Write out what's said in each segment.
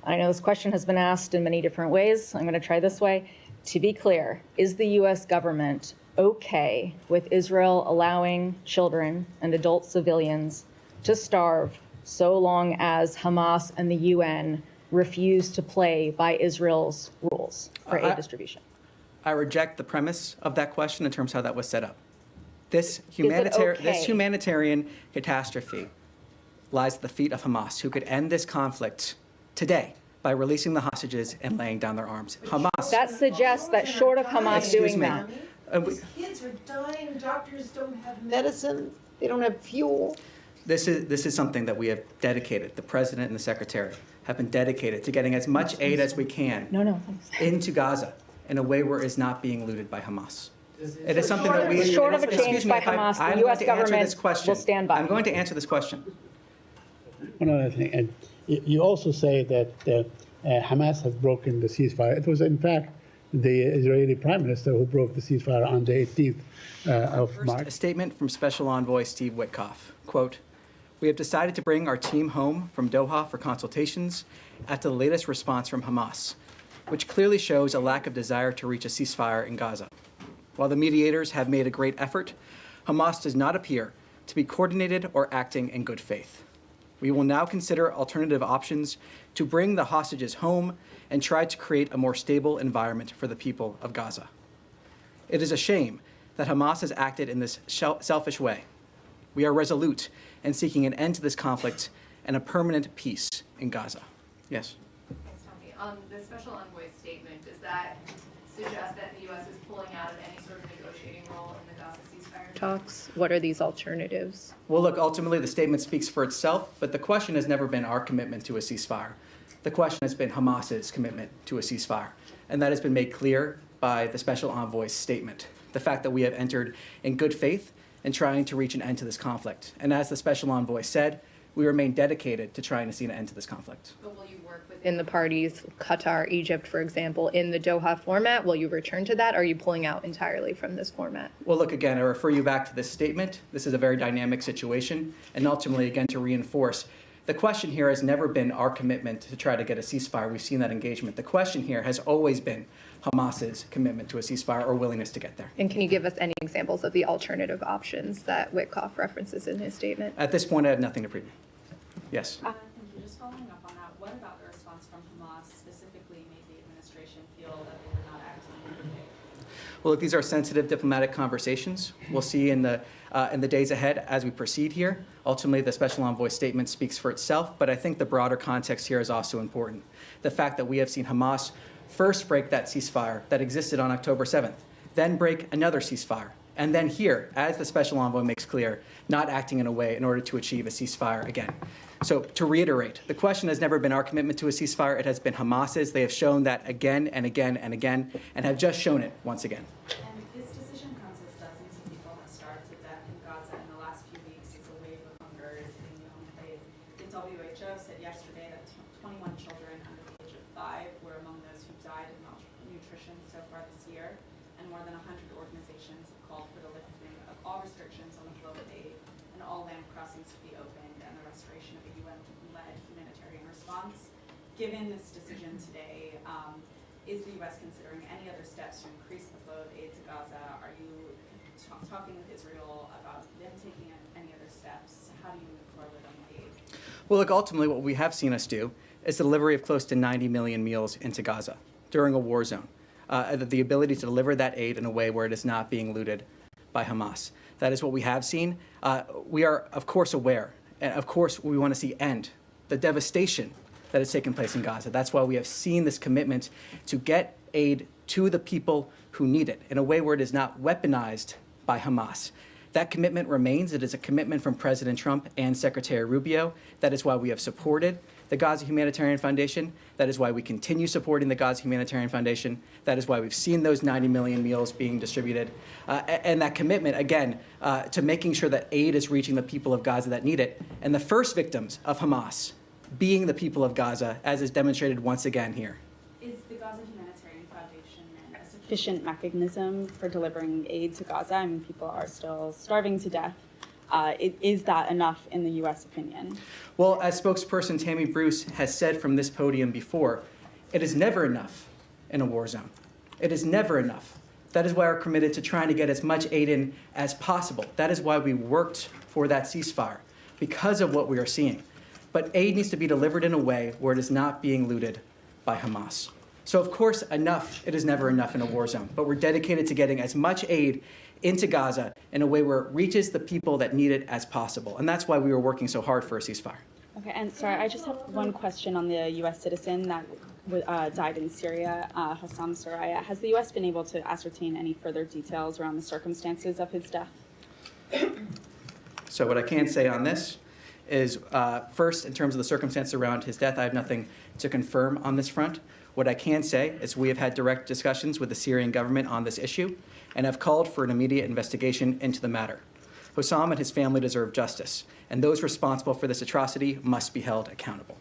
I know this question has been asked in many different ways. I'm going to try this way. To be clear, is the U.S. government okay with Israel allowing children and adult civilians to starve so long as Hamas and the UN refuse to play by Israel's rules for aid distribution? I reject the premise of that question in terms of how that was set up. This okay? humanitarian catastrophe lies at the feet of Hamas, who could end this conflict today by releasing the hostages and laying down their arms. Hamas. That suggests that short of Hamas doing that. These kids are dying. Doctors don't have medicine. They don't have fuel. This is something that we have dedicated. The president and the secretary have been dedicated to getting as much aid as we can into Gaza in a way where it's not being looted by Hamas. It is something that we... Short of a change by Hamas, the U.S. government will stand by. I'm going to answer this question. One other thing, and you also say that Hamas has broken the ceasefire. It was, in fact, the Israeli Prime Minister who broke the ceasefire on the 18th of March. A statement from Special Envoy Steve Witkoff, quote, "We have decided to bring our team home from Doha for consultations after the latest response from Hamas, which clearly shows a lack of desire to reach a ceasefire in Gaza. While the mediators have made a great effort, Hamas does not appear to be coordinated or acting in good faith. We will now consider alternative options to bring the hostages home and try to create a more stable environment for the people of Gaza. It is a shame that Hamas has acted in this selfish way. We are resolute in seeking an end to this conflict and a permanent peace in Gaza." Yes? Thanks, Tommy. The Special Envoy's statement, does that suggest that the U.S. is pulling out of any sort of negotiating role in the Gaza ceasefire talks? What are these alternatives? Well, look, ultimately the statement speaks for itself, but the question has never been our commitment to a ceasefire. The question has been Hamas's commitment to a ceasefire, and that has been made clear by the Special Envoy's statement. The fact that we have entered in good faith in trying to reach an end to this conflict. And as the Special Envoy said, we remain dedicated to trying to see an end to this conflict. But will you work within the parties, Qatar, Egypt, for example, in the Doha format? Will you return to that, or are you pulling out entirely from this format? Well, look, again, I refer you back to this statement. This is a very dynamic situation, and ultimately, again, to reinforce, the question here has never been our commitment to try to get a ceasefire. We've seen that engagement. The question here has always been Hamas's commitment to a ceasefire or willingness to get there. And can you give us any examples of the alternative options that Witkoff references in his statement? At this point, I have nothing to preview. Yes? Thank you. Just following up on that, what about the response from Hamas specifically made the administration feel that they were not acting in good faith? Well, look, these are sensitive diplomatic conversations. We'll see in the days ahead as we proceed here. Ultimately, the Special Envoy's statement speaks for itself, but I think the broader context here is also important. The fact that we have seen Hamas first break that ceasefire that existed on October 7th, then break another ceasefire, and then here, as the Special Envoy makes clear, not acting in a way in order to achieve a ceasefire again. So to reiterate, the question has never been our commitment to a ceasefire. It has been Hamas's. They have shown that again and again and again, and have just shown it once again. And this decision comes as dozens of people have starved to death in Gaza in the last few weeks as a wave of hunger is hitting the home plate. The WHO said yesterday that 21 children under the age of 5 were among those who died of malnutrition so far this year, and more than 100 organizations have called for the lifting of all restrictions on the flow of aid and all land crossings to be opened and the restoration of a UN-led humanitarian response. Given this decision today, is the U.S. considering any other steps to increase the flow of aid to Gaza? Are you talking with Israel about them taking any other steps? How do you move forward on the aid? Well, look, ultimately what we have seen us do is the delivery of close to 90 million meals into Gaza during a war zone. The ability to deliver that aid in a way where it is not being looted by Hamas. That is what we have seen. We are, of course, aware, and of course we want to see end the devastation that has taken place in Gaza. That's why we have seen this commitment to get aid to the people who need it in a way where it is not weaponized by Hamas. That commitment remains. It is a commitment from President Trump and Secretary Rubio. That is why we have supported the Gaza Humanitarian Foundation. That is why we continue supporting the Gaza Humanitarian Foundation. That is why we've seen those 90 million meals being distributed. And that commitment, again, to making sure that aid is reaching the people of Gaza that need it. And the first victims of Hamas being the people of Gaza, as is demonstrated once again here. Is the Gaza Humanitarian Foundation a sufficient mechanism for delivering aid to Gaza? I mean, people are still starving to death. Is that enough in the U.S. opinion? Well, as spokesperson Tammy Bruce has said from this podium before, it is never enough in a war zone. It is never enough. That is why we're committed to trying to get as much aid in as possible. That is why we worked for that ceasefire, because of what we are seeing. But aid needs to be delivered in a way where it is not being looted by Hamas. So of course, it is never enough in a war zone, but we're dedicated to getting as much aid into Gaza in a way where it reaches the people that need it as possible. And that's why we were working so hard for a ceasefire. Okay, and sorry, I just have one question on the U.S. citizen that died in Syria, Hossam Soraya. Has the U.S. been able to ascertain any further details around the circumstances of his death? So what I can say on this is, first, in terms of the circumstances around his death, I have nothing to confirm on this front. What I can say is we have had direct discussions with the Syrian government on this issue and have called for an immediate investigation into the matter. Hossam and his family deserve justice, and those responsible for this atrocity must be held accountable.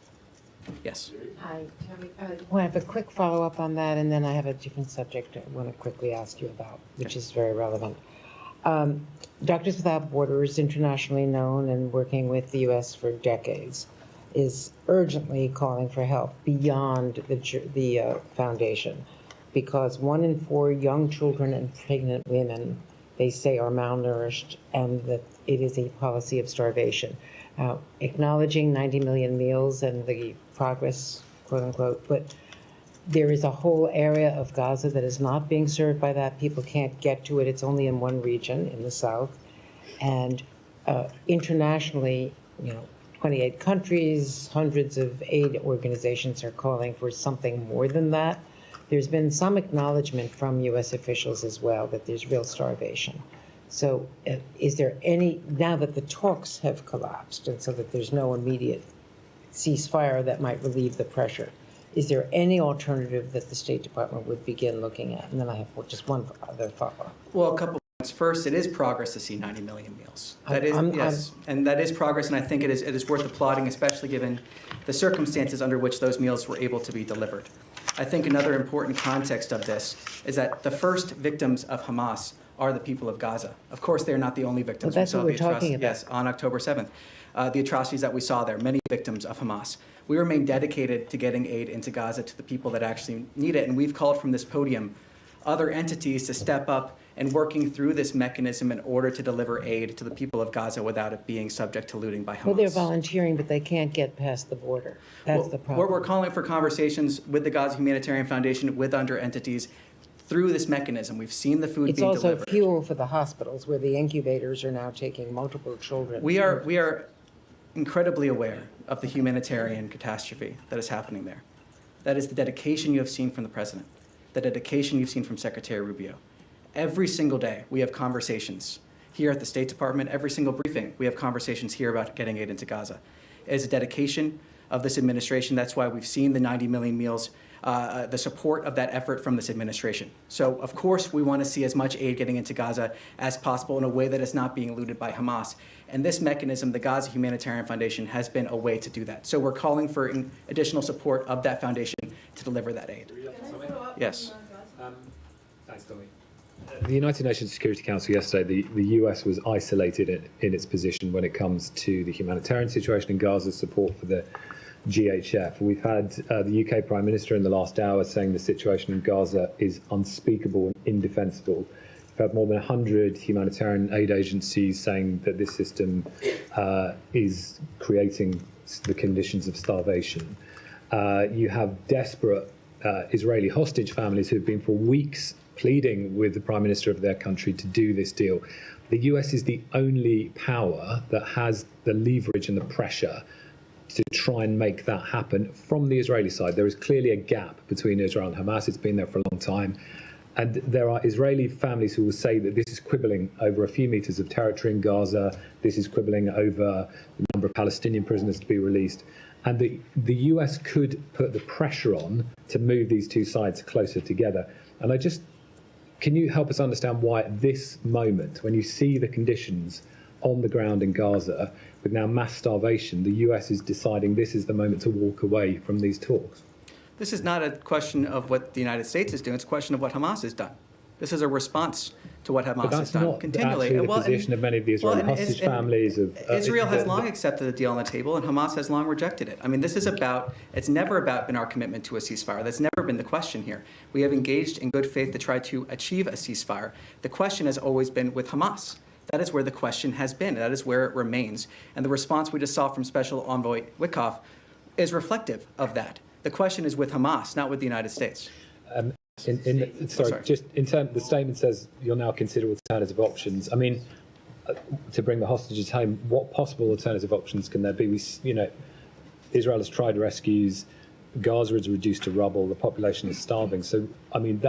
Yes. Hi, Tommy. I have a quick follow-up on that, and then I have a different subject I want to quickly ask you about, which is very relevant. Doctors Without Borders, internationally known and working with the U.S. for decades, is urgently calling for help beyond the foundation, because 1 in 4 young children and pregnant women, they say, are malnourished, and that it is a policy of starvation. Acknowledging 90 million meals and the progress, quote unquote, but there is a whole area of Gaza that is not being served by that. People can't get to it. It's only in one region in the south. And internationally, 28 countries, hundreds of aid organizations are calling for something more than that. There's been some acknowledgement from U.S. officials as well that there's real starvation. So is there any, now that the talks have collapsed and so that there's no immediate ceasefire that might relieve the pressure, is there any alternative that the State Department would begin looking at? And then I have just one other follow-up. Well, a couple points. First, it is progress to see 90 million meals. That is, yes, and that is progress, and I think it is worth applauding, especially given the circumstances under which those meals were able to be delivered. I think another important context of this is that the first victims of Hamas are the people of Gaza. Of course, they're not the only victims. Well, that's what we're talking about. Yes, on October 7th. The atrocities that we saw there, many victims of Hamas. We remain dedicated to getting aid into Gaza to the people that actually need it, and we've called from this podium other entities to step up and working through this mechanism in order to deliver aid to the people of Gaza without it being subject to looting by Hamas. Well, they're volunteering, but they can't get past the border. That's the problem. We're calling for conversations with the Gaza Humanitarian Foundation, with under entities, through this mechanism. We've seen the food being delivered. It's also fuel for the hospitals, where the incubators are now taking multiple children. We are incredibly aware of the humanitarian catastrophe that is happening there. That is the dedication you have seen from the President, the dedication you've seen from Secretary Rubio. Every single day, we have conversations here at the State Department. Every single briefing, we have conversations here about getting aid into Gaza. It is a dedication of this administration. That's why we've seen the 90 million meals, the support of that effort from this administration. So, of course, we want to see as much aid getting into Gaza as possible in a way that is not being looted by Hamas. And this mechanism, the Gaza Humanitarian Foundation, has been a way to do that. So we're calling for additional support of that foundation to deliver that aid. Yes. Thanks, Tommy. The United Nations Security Council yesterday, the US was isolated in its position when it comes to the humanitarian situation in Gaza, support for the GHF. We've had the UK Prime Minister in the last hour saying the situation in Gaza is unspeakable and indefensible. We've had more than 100 humanitarian aid agencies saying that this system is creating the conditions of starvation. You have desperate Israeli hostage families who have been for weeks pleading with the Prime Minister of their country to do this deal. The US is the only power that has the leverage and the pressure to try and make that happen from the Israeli side. There is clearly a gap between Israel and Hamas. It's been there for a long time. And there are Israeli families who will say that this is quibbling over a few meters of territory in Gaza. This is quibbling over the number of Palestinian prisoners to be released. And the US could put the pressure on to move these two sides closer together. And can you help us understand why at this moment, when you see the conditions on the ground in Gaza, with now mass starvation, the US is deciding this is the moment to walk away from these talks? This is not a question of what the United States is doing. It's a question of what Hamas has done. This is a response to what But Hamas has that's done not continually. actually the Well, position of many of the Israeli and hostage families. Israel has long accepted the deal on the table, and Hamas has long rejected it. I mean, it's never been our commitment to a ceasefire. That's never been the question here. We have engaged in good faith to try to achieve a ceasefire. The question has always been with Hamas. That is where the question has been. That is where it remains. And the response we just saw from Special Envoy Witkoff is reflective of that. The question is with Hamas, not with the United States. Just in terms, the statement says you'll now consider alternative options. I mean, to bring the hostages home, what possible alternative options can there be? Israel has tried rescues. Gaza is reduced to rubble. The population is starving. So, I mean,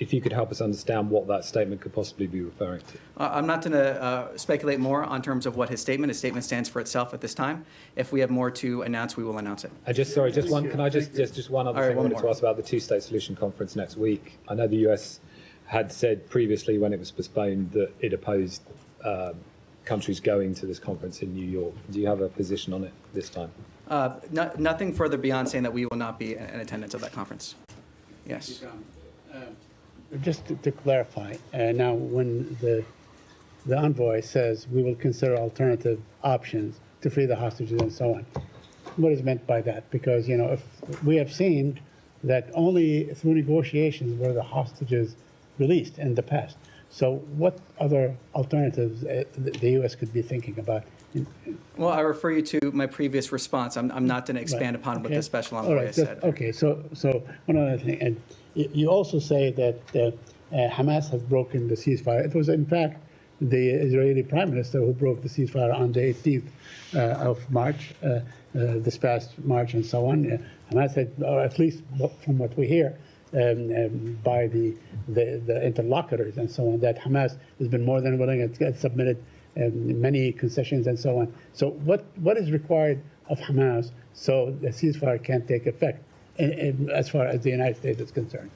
if you could help us understand what that statement could possibly be referring to. I'm not going to speculate more on terms of what his statement stands for itself at this time. If we have more to announce, we will announce it. Just one other thing I wanted to ask about the two-state solution conference next week. I know the US had said previously when it was postponed that it opposed countries going to this conference in New York. Do you have a position on it this time? Nothing further beyond saying that we will not be in attendance of that conference. Yes. Just to clarify, now when the envoy says we will consider alternative options to free the hostages and so on, what is meant by that? Because, if we have seen that only through negotiations were the hostages released in the past. So what other alternatives the U.S. could be thinking about? Well, I refer you to my previous response. I'm not going to expand upon what the special envoy has said. Okay, so one other thing, and you also say that Hamas has broken the ceasefire. It was, in fact, the Israeli Prime Minister who broke the ceasefire on the 18th of March, this past March and so on. Hamas had, or at least from what we hear, by the interlocutors and so on, that Hamas has been more than willing and submitted many concessions and so on. So what is required of Hamas so the ceasefire can take effect as far as the United States is concerned?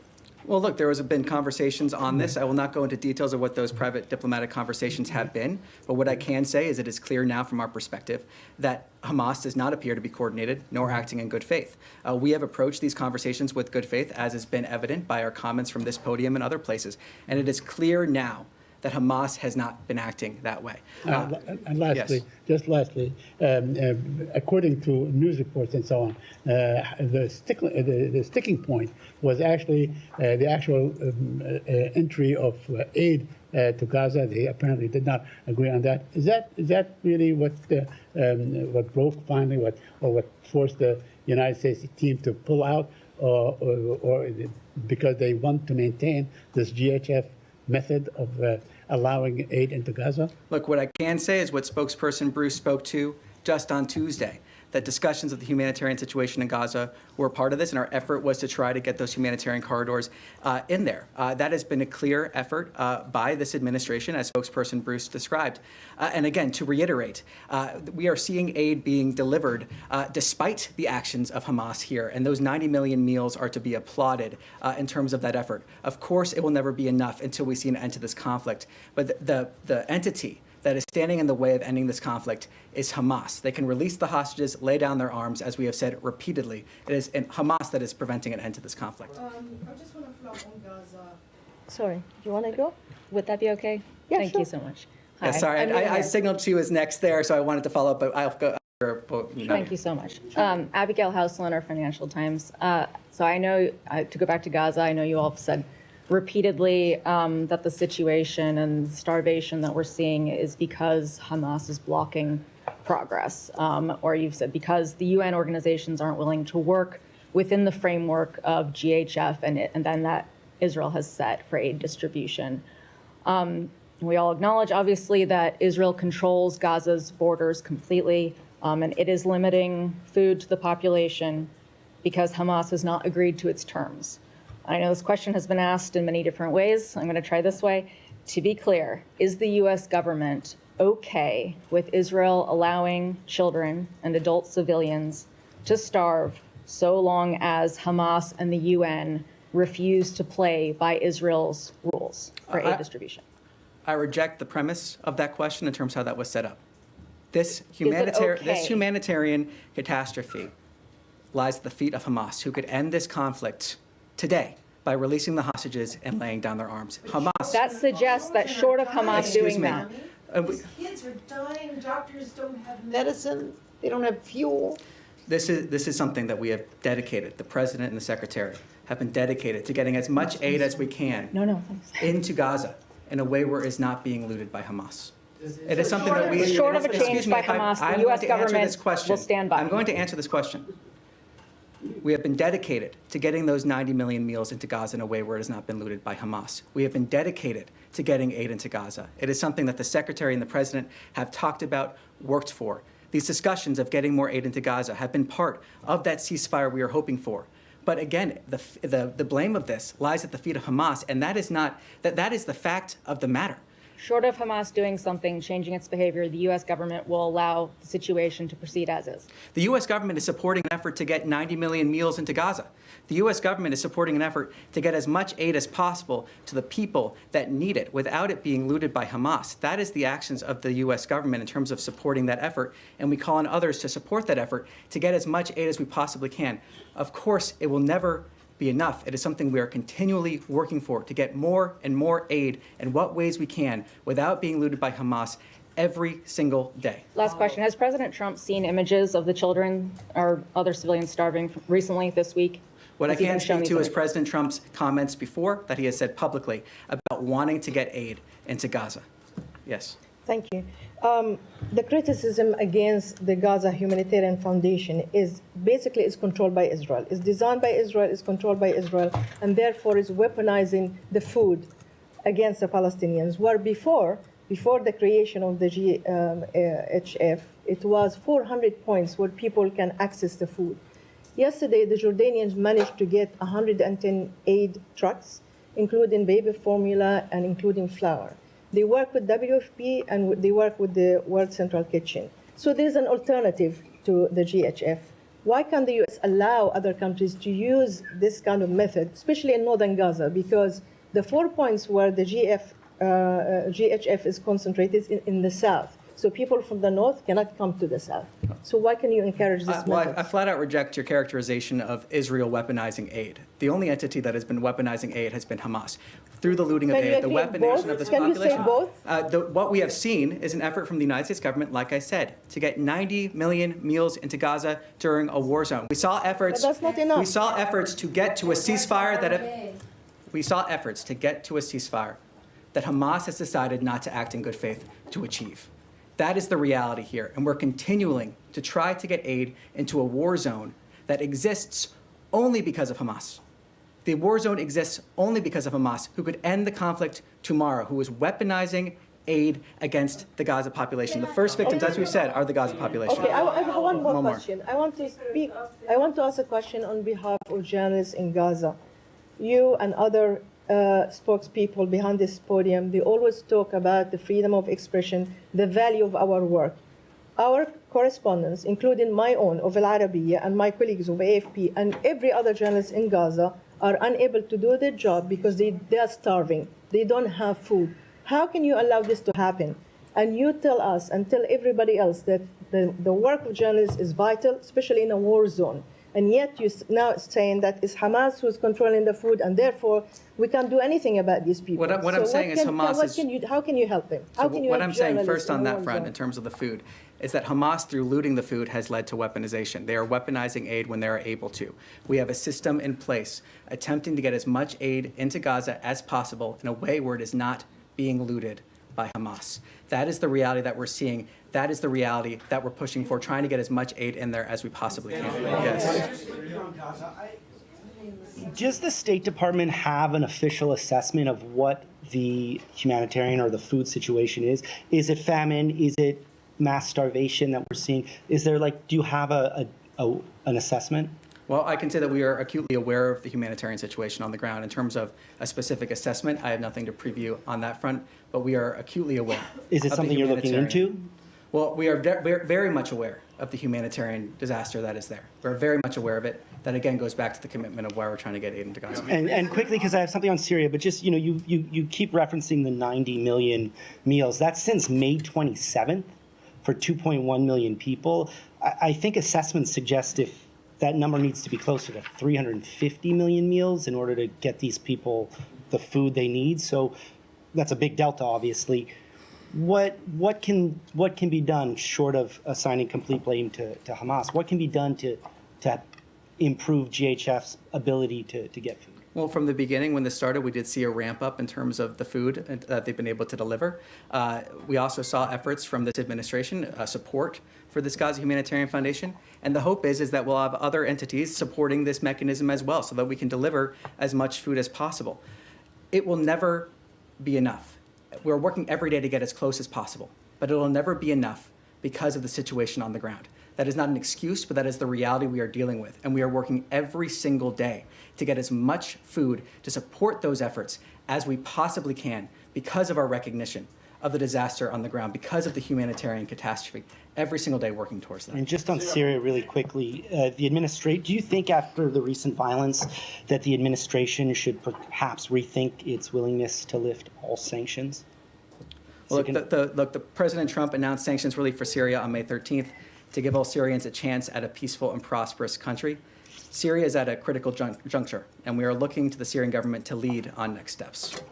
Well, look, there has been conversations on this. I will not go into details of what those private diplomatic conversations have been, but what I can say is it is clear now from our perspective that Hamas does not appear to be coordinated nor acting in good faith. We have approached these conversations with good faith, as has been evident by our comments from this podium and other places, and it is clear now that Hamas has not been acting that way. And lastly, yes. According to news reports and so on, the sticking point was actually the actual entry of aid to Gaza. They apparently did not agree on that. Is that really what broke finally, what forced the United States team to pull out, or because they want to maintain this GHF method of allowing aid into Gaza? Look, what I can say is what spokesperson Bruce spoke to just on Tuesday, that discussions of the humanitarian situation in Gaza were part of this, and our effort was to try to get those humanitarian corridors in there. That has been a clear effort by this administration, as spokesperson Bruce described. And again, to reiterate, we are seeing aid being delivered despite the actions of Hamas here, and those 90 million meals are to be applauded in terms of that effort. Of course, it will never be enough until we see an end to this conflict, but the entity that is standing in the way of ending this conflict is Hamas. They can release the hostages, lay down their arms, as we have said repeatedly. It is Hamas that is preventing an end to this conflict. I just want to follow up on Gaza. Sorry, do you want to go? Would that be okay? Yeah, Thank sure. you so much. Yeah, Hi. sorry, I signaled she was next there, so I wanted to follow up, but I'll go. Thank you so much. Abigail Hausliner, Financial Times. So I know, to go back to Gaza, I know you all have said repeatedly that the situation and starvation that we're seeing is because Hamas is blocking progress, or you've said because the UN organizations aren't willing to work within the framework of GHF and then that Israel has set for aid distribution. We all acknowledge, obviously, that Israel controls Gaza's borders completely, and it is limiting food to the population because Hamas has not agreed to its terms. I know this question has been asked in many different ways. I'm going to try this way. To be clear, is the U.S. government okay with Israel allowing children and adult civilians to starve so long as Hamas and the UN refuse to play by Israel's rules for aid distribution? I reject the premise of that question in terms of how that was set up. This okay? humanitarian catastrophe lies at the feet of Hamas, who could end this conflict today by releasing the hostages and laying down their arms. Hamas. That suggests that short of Hamas Excuse doing me. that. These kids are dying, doctors don't have medicine, they don't have fuel. This is something that we have dedicated. The president and the secretary have been dedicated to getting as much aid as we can into Gaza in a way where it is not being looted by Hamas. It is something that we... Short of a excuse change me, by if I- Hamas, I'm the going U.S. to answer government this question. will stand by. I'm going to answer this question. We have been dedicated to getting those 90 million meals into Gaza in a way where it has not been looted by Hamas. We have been dedicated to getting aid into Gaza. It is something that the secretary and the president have talked about, worked for. These discussions of getting more aid into Gaza have been part of that ceasefire we are hoping for. But again, the blame of this lies at the feet of Hamas, and that is the fact of the matter. Short of Hamas doing something, changing its behavior, the U.S. government will allow the situation to proceed as is. The U.S. government is supporting an effort to get 90 million meals into Gaza. The U.S. government is supporting an effort to get as much aid as possible to the people that need it without it being looted by Hamas. That is the actions of the U.S. government in terms of supporting that effort, and we call on others to support that effort to get as much aid as we possibly can. Of course, it will never be enough. It is something we are continually working for, to get more and more aid in what ways we can without being looted by Hamas every single day. Last question. Has President Trump seen images of the children or other civilians starving recently this week? What I Has he can been shown speak these to is images? President Trump's comments before that he has said publicly about wanting to get aid into Gaza. Yes. Thank you. The criticism against the Gaza Humanitarian Foundation is basically is controlled by Israel. It's designed by Israel, is controlled by Israel, and therefore is weaponizing the food against the Palestinians. Where before the creation of the GHF, it was 400 points where people can access the food. Yesterday, the Jordanians managed to get 110 aid trucks, including baby formula and including flour. They work with WFP and they work with the World Central Kitchen. So there's an alternative to the GHF. Why can't the U.S. allow other countries to use this kind of method, especially in northern Gaza? Because the 4 points where the GHF is concentrated is in the south. So people from the north cannot come to the south. So why can you encourage this method? I flat out reject your characterization of Israel weaponizing aid. The only entity that has been weaponizing aid has been Hamas. Through the looting of aid, the weaponization of this population. Can you say both? What we have seen is an effort from the United States government, like I said, to get 90 million meals into Gaza during a war zone. We saw efforts. But that's not enough. We saw efforts to get to a ceasefire that Hamas has decided not to act in good faith to achieve. That is the reality here, and we're continuing to try to get aid into a war zone that exists only because of Hamas. The war zone exists only because of Hamas, who could end the conflict tomorrow, who is weaponizing aid against the Gaza population. The first victims, as we've said, are the Gaza population. Okay, I have one more question. I want to ask a question on behalf of journalists in Gaza. You and other spokespeople behind this podium, they always talk about the freedom of expression, the value of our work. Our correspondents, including my own of Al Arabiya and my colleagues of AFP and every other journalist in Gaza, are unable to do their job because they are starving. They don't have food. How can you allow this to happen? And you tell us and tell everybody else that the work of journalists is vital, especially in a war zone. And yet you're now saying that it's Hamas who's controlling the food, and therefore we can't do anything about these people. What I'm saying is Hamas is... How can you help them? How can you what help I'm saying journalists first on in a that war front, zone? in terms of the food, is that Hamas, through looting the food, has led to weaponization. They are weaponizing aid when they are able to. We have a system in place attempting to get as much aid into Gaza as possible in a way where it is not being looted by Hamas. That is the reality that we're seeing. That is the reality that we're pushing for, trying to get as much aid in there as we possibly can. Yes. Does the State Department have an official assessment of what the humanitarian or the food situation is? Is it famine? Is it mass starvation that we're seeing? Is there do you have an assessment? Well, I can say that we are acutely aware of the humanitarian situation on the ground. In terms of a specific assessment, I have nothing to preview on that front, but we are acutely aware. Is it something you're looking into? Well, we are very much aware of the humanitarian disaster that is there. We're very much aware of it. That again goes back to the commitment of why we're trying to get aid into Gaza. And quickly, because I have something on Syria, but just you keep referencing the 90 million meals. That's since May 27th for 2.1 million people. I think assessments suggest that number needs to be closer to 350 million meals in order to get these people the food they need. So that's a big delta, obviously. What can be done short of assigning complete blame to Hamas? What can be done to improve GHF's ability to get food? Well, from the beginning, when this started, we did see a ramp up in terms of the food that they've been able to deliver. We also saw efforts from this administration, support for this Gaza Humanitarian Foundation. And the hope is that we'll have other entities supporting this mechanism as well so that we can deliver as much food as possible. It will never be enough. We're working every day to get as close as possible, but it will never be enough because of the situation on the ground. That is not an excuse, but that is the reality we are dealing with. And we are working every single day to get as much food to support those efforts as we possibly can because of our recognition of the disaster on the ground, because of the humanitarian catastrophe, every single day working towards that. And just on Syria really quickly, do you think after the recent violence that the administration should perhaps rethink its willingness to lift all sanctions? Well, the President Trump announced sanctions relief for Syria on May 13th to give all Syrians a chance at a peaceful and prosperous country. Syria is at a critical juncture, and we are looking to the Syrian government to lead on next steps.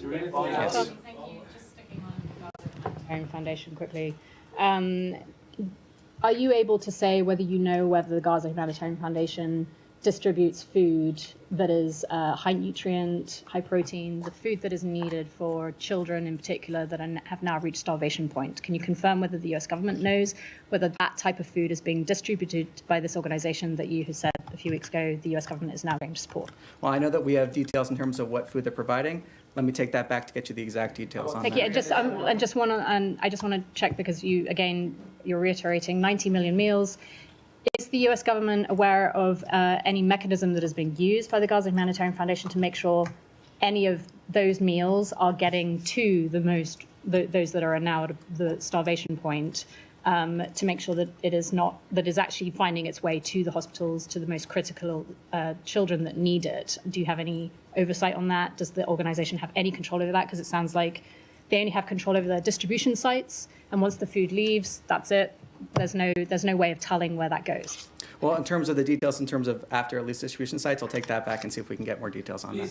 Yes. Thank you. Just sticking on the Gaza Humanitarian Foundation quickly. Are you able to say whether you know whether the Gaza Humanitarian Foundation distributes food that is high nutrient, high protein, the food that is needed for children in particular that have now reached starvation point? Can you confirm whether the US government knows whether that type of food is being distributed by this organization that you had said a few weeks ago the US government is now going to support? Well, I know that we have details in terms of what food they're providing. Let me take that back to get you the exact details on that. I just want to check because you're reiterating 90 million meals. Is the US government aware of any mechanism that is being used by the Gaza Humanitarian Foundation to make sure any of those meals are getting to those that are now at the starvation point, to make sure that it is actually finding its way to the hospitals, to the most critical children that need it? Do you have any oversight on that? Does the organization have any control over that? Because it sounds like they only have control over their distribution sites, and once the food leaves, that's it. There's no way of telling where that goes. Well, in terms of the details, in terms of after at least distribution sites, I'll take that back and see if we can get more details on that.